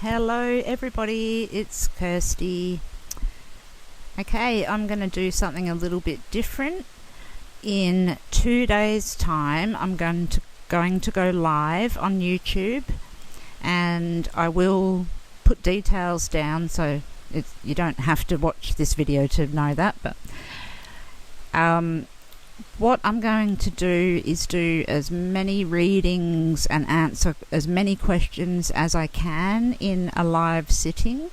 Hello everybody, it's Kirsty. Okay, I'm going to do something a little bit different. In 2 days' time, I'm going to go live on YouTube, and I will put details down so you don't have to watch this video to know that. But what I'm going to do is do as many readings and answer as many questions as I can in a live sitting.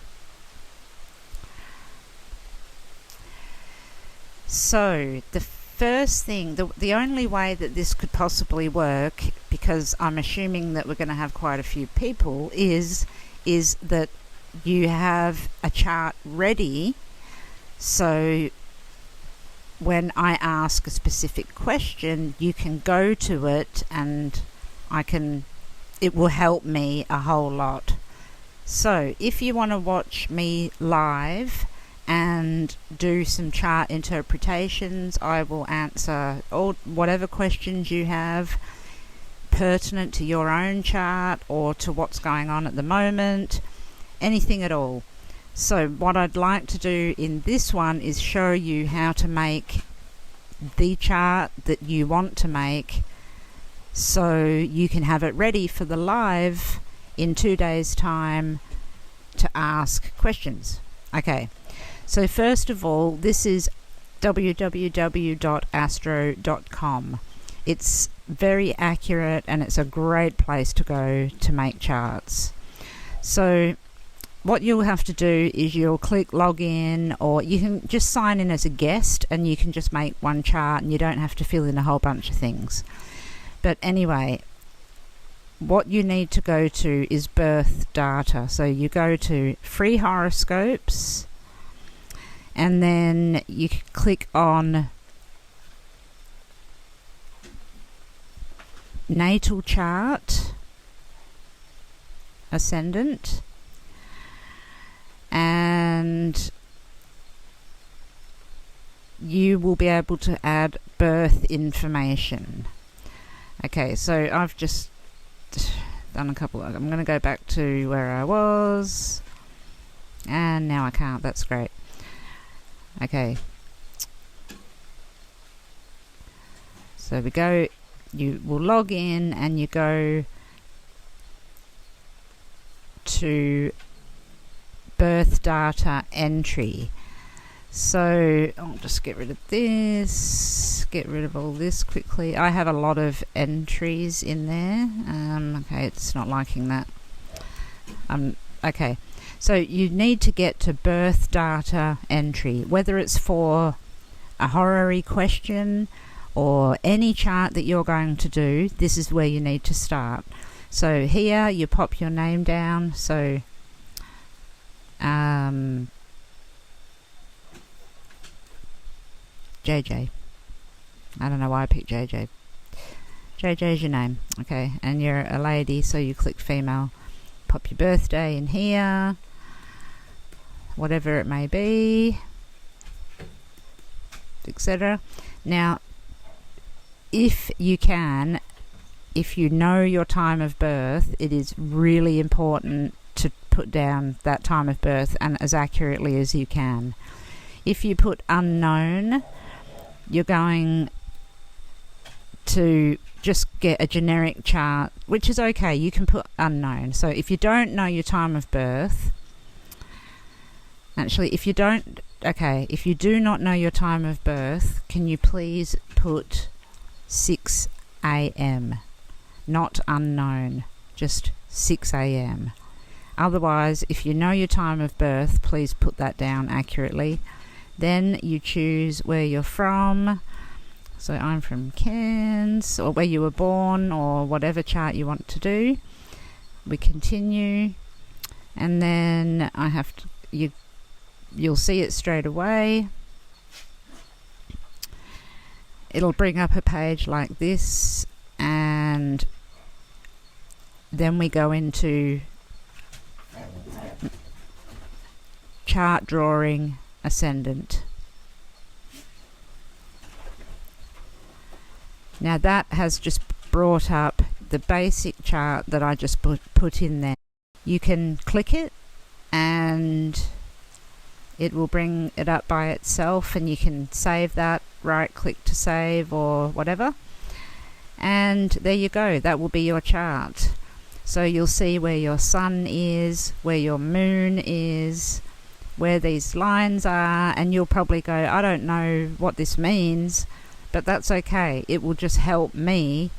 So the first thing, the only way that this could possibly work, because I'm assuming that we're going to have quite a few people, is that you have a chart ready, so when I ask a specific question, you can go to it and it will help me a whole lot. So if you want to watch me live and do some chart interpretations, I will answer whatever questions you have pertinent to your own chart or to what's going on at the moment, anything at all. So what I'd like to do in this one is show you how to make the chart that you want to make, so you can have it ready for the live in 2 days' time to ask questions. Okay, so first of all, this is www.astro.com. It's very accurate and it's a great place to go to make charts. So what you'll have to do is you'll click login, or you can just sign in as a guest and you can just make one chart and you don't have to fill in a whole bunch of things. But anyway, what you need to go to is birth data. So you go to free horoscopes and then you click on natal chart, ascendant, and you will be able to add birth information. Okay, so I've just done a couple I'm going to go back to where I was, and now I can't. That's great. Okay, so we go, you will log in and you go to birth data entry. So I'll just get rid of this, get rid of all this quickly. I have a lot of entries in there. Okay, it's not liking that. Okay, so you need to get to birth data entry, whether it's for a horary question or any chart that you're going to do. This is where you need to start. So here you pop your name down. So JJ. I don't know why I picked JJ. JJ is your name. Okay, and you're a lady, so you click female. Pop your birthday in here, whatever it may be, etc. Now, if you know your time of birth, it is really important to put down that time of birth and as accurately as you can. If you put unknown, you're going to just get a generic chart, which is okay. You can put unknown. So if you don't know your time of birth, actually, if you do not know your time of birth, can you please put 6 a.m. not unknown, just 6 a.m. Otherwise, if you know your time of birth, please put that down accurately. Then you choose where you're from. So I'm from Cairns, or where you were born, or whatever chart you want to do. We continue, and then I have to, you'll see it straight away. It'll bring up a page like this, and then we go into chart drawing ascendant. Now that has just brought up the basic chart that I just put in there. you can click it and it will bring it up by itself, and you can save that, right click to save or whatever, and there you go. That will be your chart. So you'll see where your sun is, where your moon is, where these lines are, and you'll probably go, I don't know what this means, but that's okay. It will just help me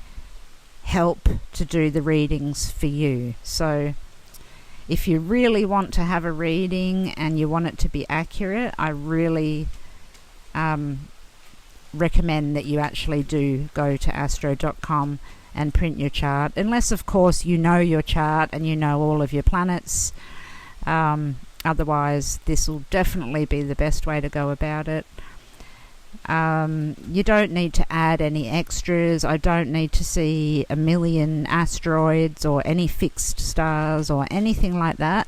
help to do the readings for you. So if you really want to have a reading and you want it to be accurate, I really recommend that you actually do go to astro.com and print your chart, unless of course you know your chart and you know all of your planets. Otherwise this will definitely be the best way to go about it. You don't need to add any extras. I don't need to see a million asteroids or any fixed stars or anything like that.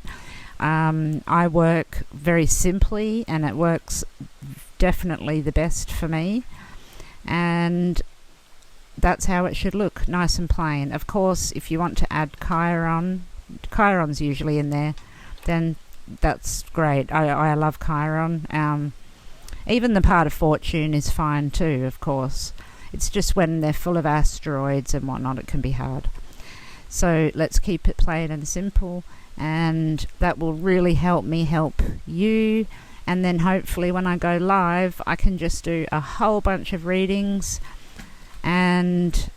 I work very simply, and it works definitely the best for me, and that's how it should look, nice and plain. Of course, if you want to add Chiron's usually in there, then that's great. I love Chiron. Even the part of fortune is fine too, of course. It's just when they're full of asteroids and whatnot, it can be hard. So let's keep it plain and simple, and that will really help me help you. And then hopefully when I go live, I can just do a whole bunch of readings, and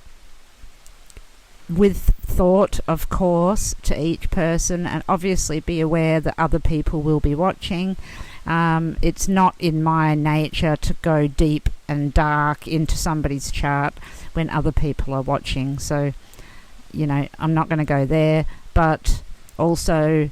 with thought, of course, to each person, and obviously be aware that other people will be watching. It's not in my nature to go deep and dark into somebody's chart when other people are watching, so I'm not going to go there. But also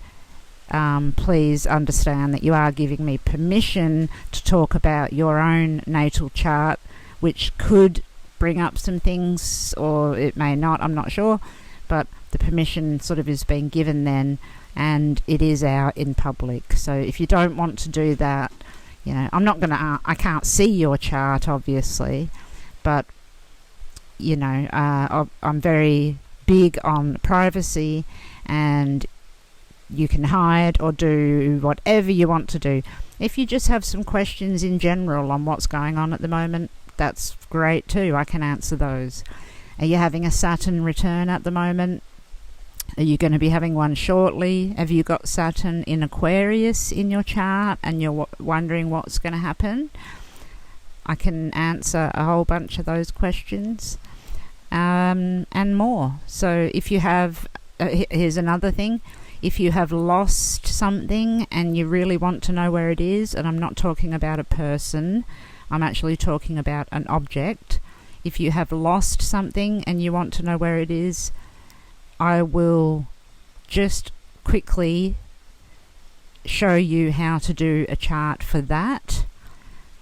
please understand that you are giving me permission to talk about your own natal chart, which could bring up some things, or it may not, I'm not sure, but the permission sort of is being given then, and it is out in public. So if you don't want to do that, I'm not going to, I can't see your chart obviously, but I'm very big on privacy, and you can hide or do whatever you want to do. If you just have some questions in general on what's going on at the moment, that's great too. I can answer those. Are you having a Saturn return at the moment? Are you going to be having one shortly? Have you got Saturn in Aquarius in your chart and you're wondering what's going to happen? I can answer a whole bunch of those questions and more. So if you have, here's another thing. If you have lost something and you really want to know where it is, and I'm not talking about a person, I'm actually talking about an object. If you have lost something and you want to know where it is, I will just quickly show you how to do a chart for that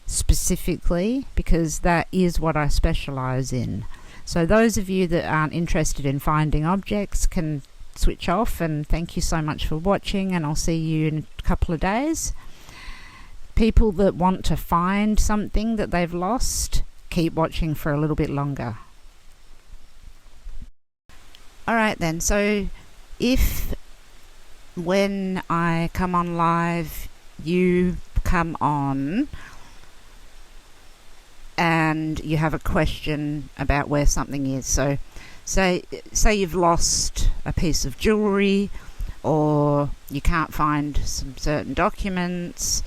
specifically, because that is what I specialize in. So those of you that aren't interested in finding objects can switch off, and thank you so much for watching, and I'll see you in a couple of days. People that want to find something that they've lost, keep watching for a little bit longer. Alright then, so if when I come on live you come on and you have a question about where something is, so say you've lost a piece of jewelry, or you can't find some certain documents,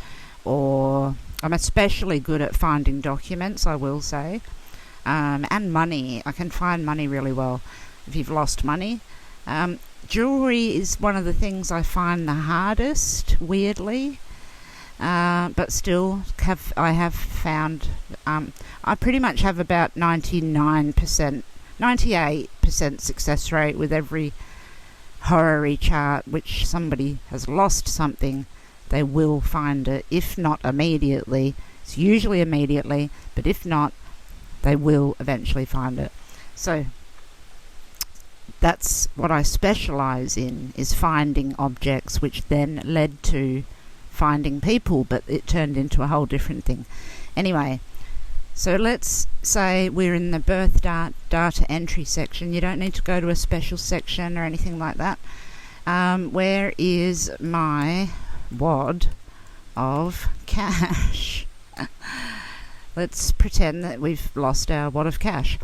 or I'm especially good at finding documents, I will say, and money. I can find money really well if you've lost money. Jewelry is one of the things I find the hardest, weirdly, but still I have found, I pretty much have about 98% success rate with every horary chart which somebody has lost something. They will find it, if not immediately. It's usually immediately, but if not, they will eventually find it. So that's what I specialize in, is finding objects, which then led to finding people, but it turned into a whole different thing. Anyway, so let's say we're in the birth data entry section. You don't need to go to a special section or anything like that. Where is my wad of cash? Let's pretend that we've lost our wad of cash.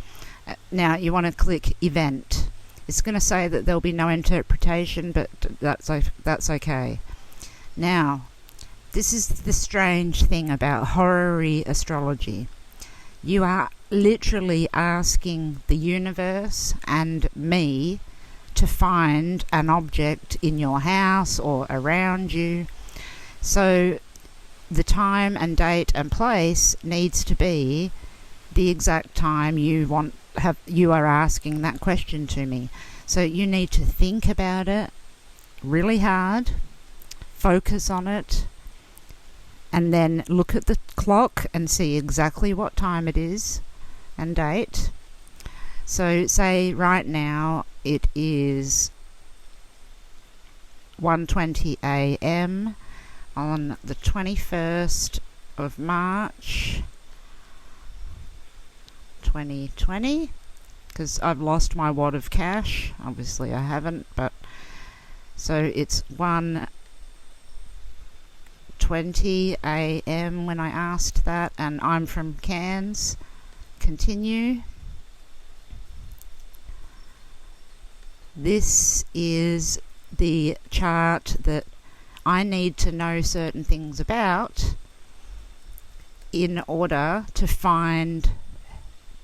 Now you want to click event. It's going to say that there'll be no interpretation, but that's okay. Now, this is the strange thing about horary astrology. You are literally asking the universe and me to find an object in your house or around you. So the time and date and place needs to be the exact time you are asking that question to me. So you need to think about it really hard, focus on it, and then look at the clock and see exactly what time it is and date. So say right now it is 1:20 a.m. on the 21st of March 2020, because I've lost my wad of cash. Obviously I haven't, but so it's 1:20 a.m. when I asked that, and I'm from Cairns. Continue. This is the chart that I need to know certain things about in order to find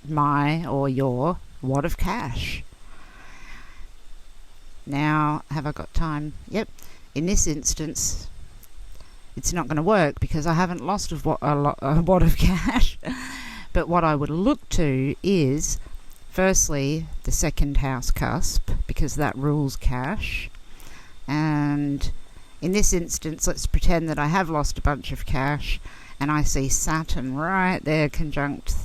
my or your wad of cash. Now, have I got time? Yep. In this instance, it's not going to work because I haven't lost a wad of cash. But what I would look to is, firstly, the second house cusp, because that rules cash. And in this instance, let's pretend that I have lost a bunch of cash and I see Saturn right there conjunct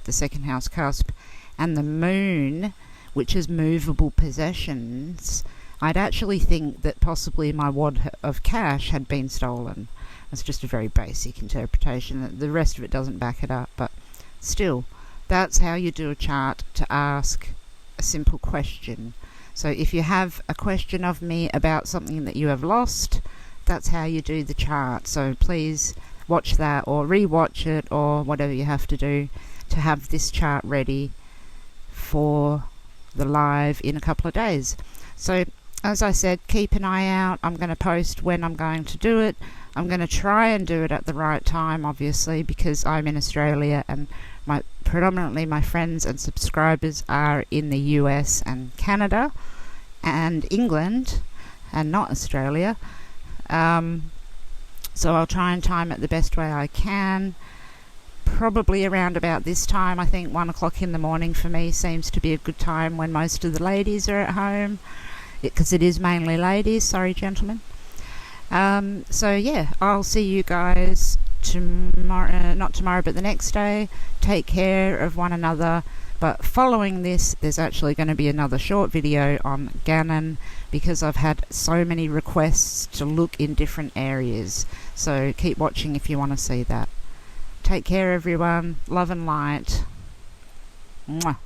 the second house cusp and the moon, which is movable possessions. I'd actually think that possibly my wad of cash had been stolen. It's just a very basic interpretation. The rest of it doesn't back it up, but still, that's how you do a chart, to ask a simple question. So if you have a question of me about something that you have lost, that's how you do the chart. So please watch that or re-watch it or whatever you have to do to have this chart ready for the live in a couple of days. So as I said, keep an eye out. I'm going to post when I'm going to do it. I'm going to try and do it at the right time, obviously, because I'm in Australia and predominantly my friends and subscribers are in the US and Canada and England and not Australia. So I'll try and time it the best way I can. Probably around about this time. I think 1 o'clock in the morning for me seems to be a good time when most of the ladies are at home, because it is mainly ladies. Sorry, gentlemen. So yeah, I'll see you guys tomorrow, not tomorrow, but the next day. Take care of one another. But following this, there's actually going to be another short video on Gannon, because I've had so many requests to look in different areas. So keep watching if you want to see that. Take care, everyone. Love and light. Mwah.